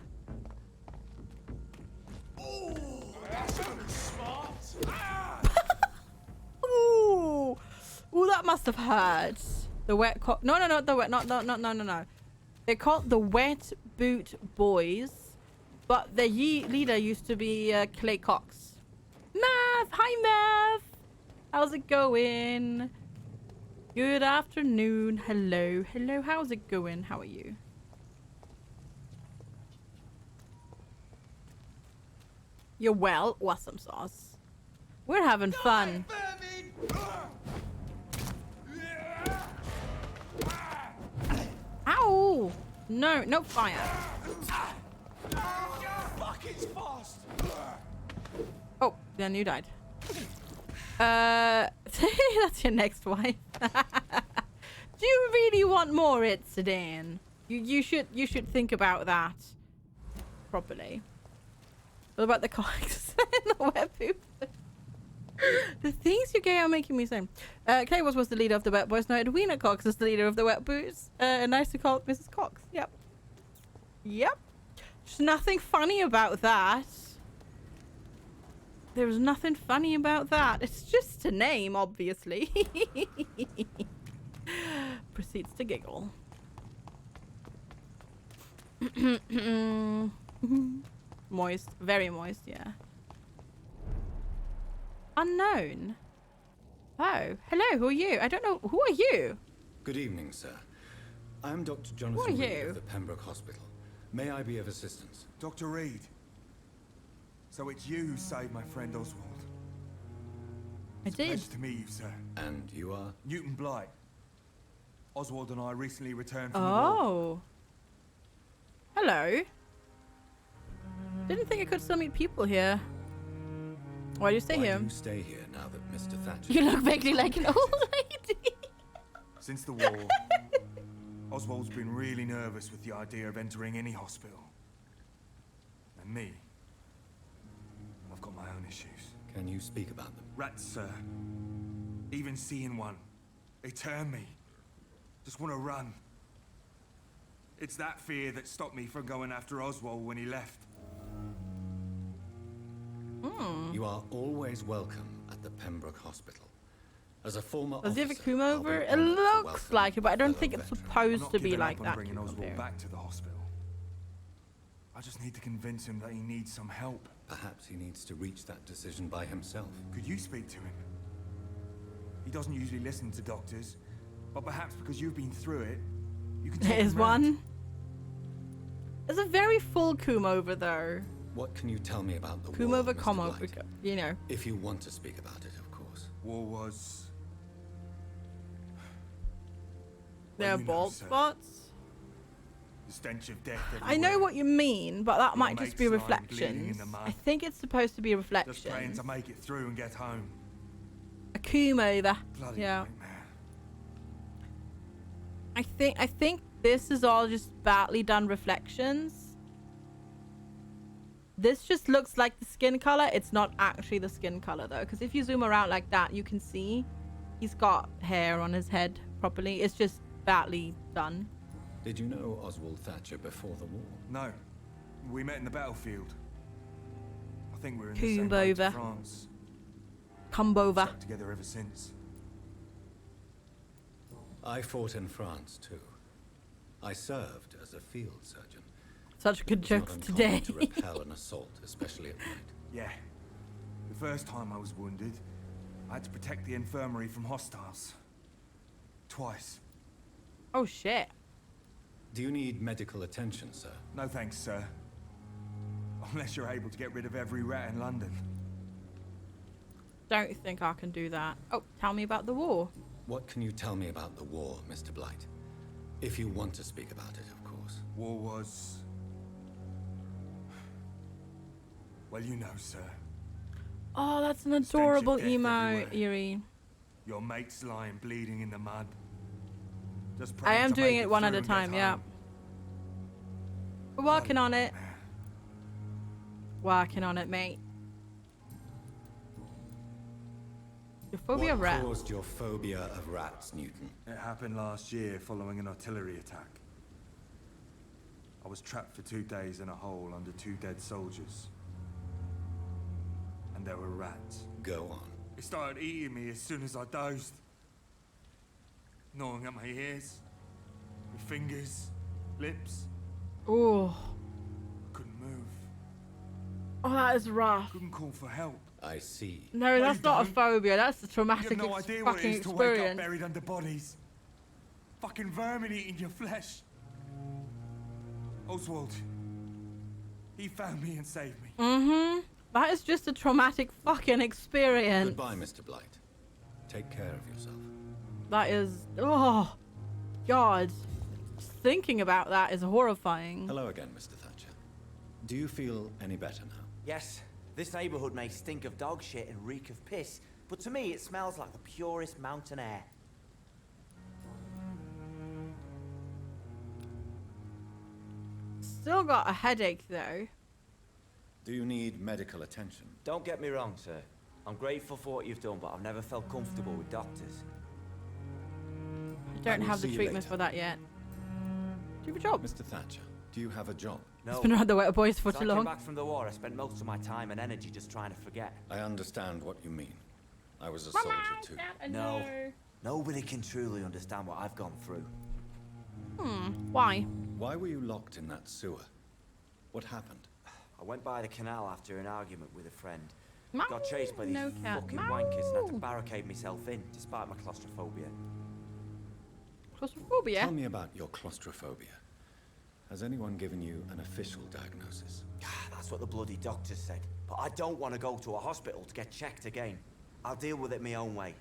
That's smart! Ooh. Ooh, that must have hurt. The wet co- No, not the wet, no. They're called the Wet Boot Boys, but their leader used to be Clay Cox. Mav! Hi, Mav! How's it going? Good afternoon. Hello. Hello, how's it going? How are you? You're well. Awesome sauce. We're having fun. Ow! No, no fire. Fuck, it's fast! Oh, then you died. That's your next wife. Do you really want more Sedan? You should think about that properly. What about the cogs and the wet poop? The things you get are making me say. Clay was the leader of the Wet Boys. Now Edwina Cox is the leader of the Wet Boots. Nice to call it Mrs. Cox. Yep. Yep. There's nothing funny about that. There's nothing funny about that. It's just a name, obviously. Proceeds to giggle. Moist. Very moist, yeah. Unknown. Oh, hello. Who are you? I don't know. Who are you? Good evening, sir. I'm Dr. Jonathan Who are Reid you? of the Pembroke Hospital. May I be of assistance? Dr. Reid. So it's you who saved my friend Oswald. I did. Pleasure to meet you, sir. And you are? Newton Blight. Oswald and I recently returned from the war. Oh. Hello. Didn't think I could still meet people here. Why do you stay Why here? do you stay here now that Mr. Thatcher... You look vaguely like an old lady. Since the war, Oswald's been really nervous with the idea of entering any hospital. And me, I've got my own issues. Can you speak about them? Rats, sir. Even seeing one, they turn me. Just want to run. It's that fear that stopped me from going after Oswald when he left. You are always welcome at at the Pembroke Hospital. As a former Does he have a officer, comb I'll over? be It honored to looks welcome like it, but I don't fellow think it's veteran. I'm supposed not to be giving like up on that. bringing Oswald Vampyr. back to the hospital. I just need to convince him that he needs some help. Perhaps he needs to reach that decision by himself. Could you speak to him? He doesn't usually listen to doctors, but perhaps because you've been through it, you can. There is one. There's a very full comb over though. What can you tell me about the Comb war, over, Mr. comb over, Blight? you know. If you want to speak about it, of course. War was. There are you know, bald sir. spots. The stench of death I know everywhere. what you mean, but that Your might just be mate's lying bleeding in reflections. the mud. I think it's supposed to be Just praying reflections. to make it through and get home. A comb over. Bloody Yeah. nightmare. I think this is all just badly done reflections. This just looks like the skin color. It's not actually the skin color though, because if you zoom around like that, you can see he's got hair on his head properly. It's just badly done. Did you know Oswald Thatcher before the war? No, we met in the battlefield. I think we're in the Comb same boat to over. France. Come over. Stuck together ever since. I fought in France too. I served as a field surgeon. Such good It's not jokes uncommon today. to repel an assault, especially at night. Yeah. The first time I was wounded, I had to protect the infirmary from hostiles. Twice. Oh shit. Do you need medical attention, sir? No thanks, sir. Unless you're able to get rid of every rat in London. Don't think I can do that. Oh, tell me about the war. What can you tell me about the war, Mr. Blight? If you want to speak about it, of course. War was... Well, you know, sir. Oh, that's an Stench of adorable death emo, everywhere. Eerie. Your mate's lying bleeding in the mud. Just I praying am to doing make it one at through a and get time, yeah. home. We're working on it. Man. Working on it, mate. Your phobia of What rats. caused your phobia of rats, Newton? It happened last year following an artillery attack. I was trapped for 2 days in a hole under 2 dead soldiers. And there were rats. Go on. It started eating me as soon as I dozed. Gnawing at my ears, my fingers, lips. Oh. Couldn't move. Oh, that is rough. Couldn't call for help. I see. No, No, that's you not a don't. phobia. That's a You traumatic have no idea what it fucking is to wake up experience. buried under bodies. Fucking vermin eating your flesh. Oswald. He found me and saved me. Mm-hmm. That is just a traumatic fucking experience. Goodbye, Mr. Blight. Take care of yourself. That is... Oh. God. Just thinking about that is horrifying. Hello again, Mr. Thatcher. Do you feel any better now? Yes, this neighborhood may stink of dog shit and reek of piss, but to me it smells like the purest mountain air. Still got a headache, though. Do you need medical attention? Don't get me wrong, sir. I'm grateful for what you've done, but I've never felt comfortable with doctors. I don't will have the see you treatment later. for that yet. Do you have a job? Mr. Thatcher, do you have a job? No. It's been around the wet boys for Since too I came long. back from the war, I spent most of my time and energy just trying to forget. I understand what you mean. I was a soldier too. No. Nobody can truly understand what I've gone through. Why? Why were you locked in that sewer? What happened? I went by the canal after an argument with a friend. Meow. Got chased by these No cat. fucking wankers and had to Meow. barricade myself in, despite my claustrophobia. Claustrophobia? Tell me about your claustrophobia. Has anyone given you an official diagnosis? That's what the bloody doctors said. But I don't want to go to a hospital to get checked again. I'll deal with it my own way.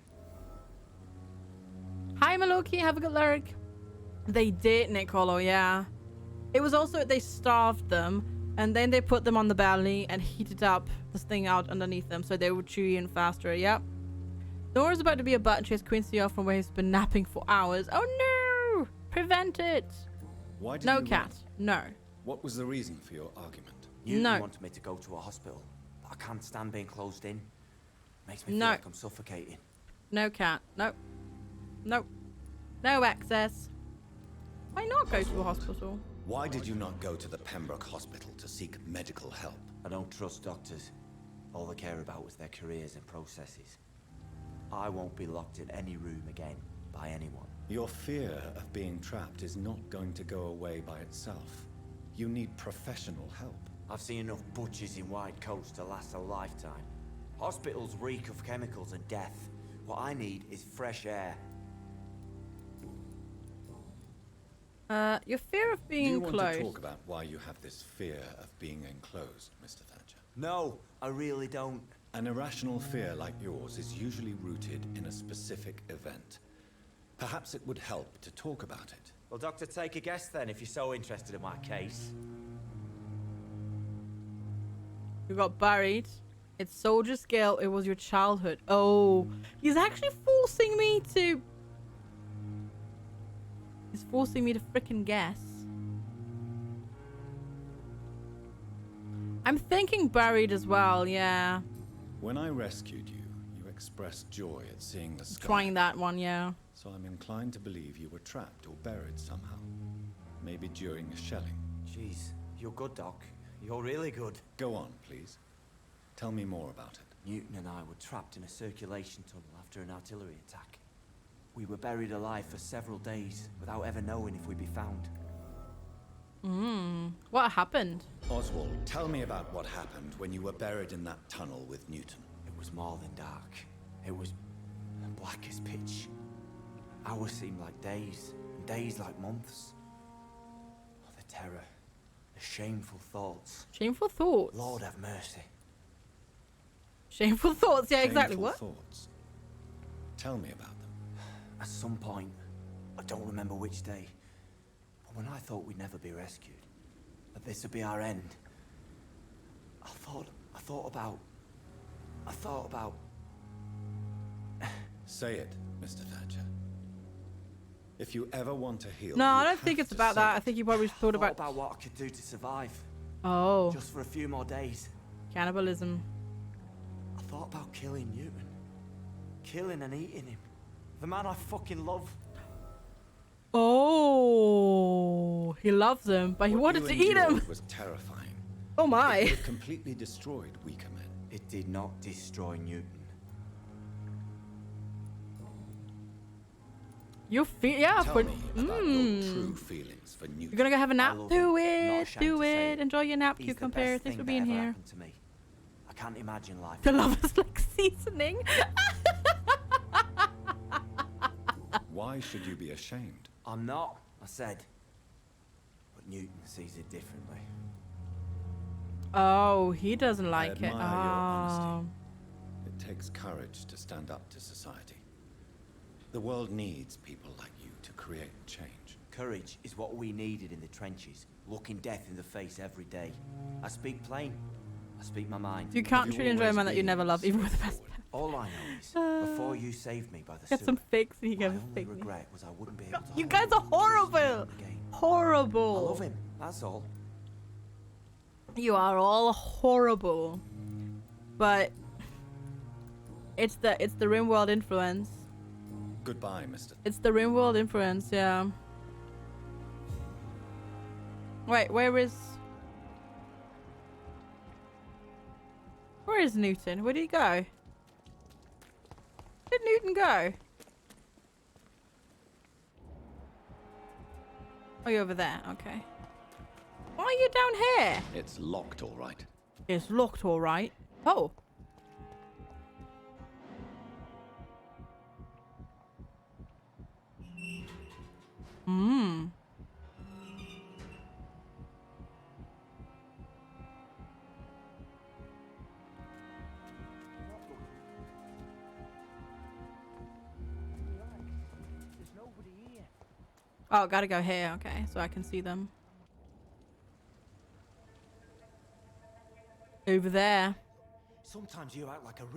Hi, Maloki. Have a good lurk. They did, Nicolo, yeah. It was also, they starved them, and then they put them on the belly and heated up this thing out underneath them so they would chew in faster, yep. Nora's about to be a butt and chase Quincy off from where he's been napping for hours. Oh no! Prevent it! Why did No, you cat. run? No. What was the reason for your argument? You No. wanted me to go to a hospital, but I can't stand being closed in. Makes me No. feel like I'm suffocating. No, cat. Nope. Nope. No access. Why not go to a hospital? Why did you not go to the Pembroke Hospital to seek medical help? I don't trust doctors. All they care about is their careers and processes. I won't be locked in any room again by anyone. Your fear of being trapped is not going to go away by itself. You need professional help. I've seen enough butchers in white coats to last a lifetime. Hospitals reek of chemicals and death. What I need is fresh air. Your fear of being Do you enclosed. want to talk about why you have this fear of being enclosed, Mr. Thatcher? No, I really don't. An irrational fear like yours is usually rooted in a specific event. Perhaps it would help to talk about it. Well, Doctor, take a guess then if you're so interested in my case. You got buried. It's soldier's guilt. It was your childhood. Oh, he's actually forcing me to... He's forcing me to frickin' guess. I'm thinking buried as well, yeah. When I rescued you, you expressed joy at seeing the sky. Trying that one, yeah. So I'm inclined to believe you were trapped or buried somehow. Maybe during a shelling. Jeez, you're good, Doc. You're really good. Go on, please. Tell me more about it. Newton and I were trapped in a circulation tunnel after an artillery attack. We were buried alive for several days without ever knowing if we'd be found. What happened? Oswald, tell me about what happened when you were buried in that tunnel with Newton. It was more than dark. It was black as pitch. Hours seemed like days, and days like months. Oh, the terror, the shameful thoughts. Shameful thoughts? Lord have mercy. Shameful thoughts, yeah, exactly. Shameful What? thoughts. Tell me about them. At some point, I don't remember which day, but when I thought we'd never be rescued, that this would be our end, I thought about... Say it, Mr. Thatcher. If you ever want to heal... No, you I don't have think it's to about say that. I it. think you probably thought about... what I could do to survive. Oh, Just for a few more days. cannibalism. I thought about killing Newton. Killing and eating him. The man I fucking love. Oh, he loves him, but he What wanted you to eat him. endured was terrifying. Oh It my. would have completely destroyed weaker men. It did not destroy Newton. You feel, yeah, Tell for, me about your true feelings for Newton. You're gonna go have a nap? love Do him. Not it, ashamed do to say it. it. Enjoy your nap, He's the cucumber. best Thanks thing for that being ever here. happened to me. I can't imagine life. The love is like seasoning. Why should you be ashamed? I'm not, I said. But Newton sees it differently. Oh, he doesn't like it. admire your Oh. honesty. It takes courage to stand up to society. The world needs people like you to create change. Courage is what we needed in the trenches, looking death in the face every day. I speak plain. I speak my mind. You can't Have you truly enjoy a always man that you been never loved, even with the best. forward? All I know is, before you saved me by the Get sewer, some fakes and you my get a only fake. regret was I wouldn't be able to You hold guys him are and kiss him horrible. again. Horrible. I love him, that's all. You are all horrible. But it's the Rimworld influence. Goodbye, Mr. It's the Rimworld influence, yeah. Wait, where is Newton? Where did he go? Where did Newton go? Oh, you're over there. Okay. Why are you down here? It's locked, all right. It's locked, all right. Oh. Hmm. Oh, gotta go here. Okay, so I can see them. Over there. Sometimes you act like a real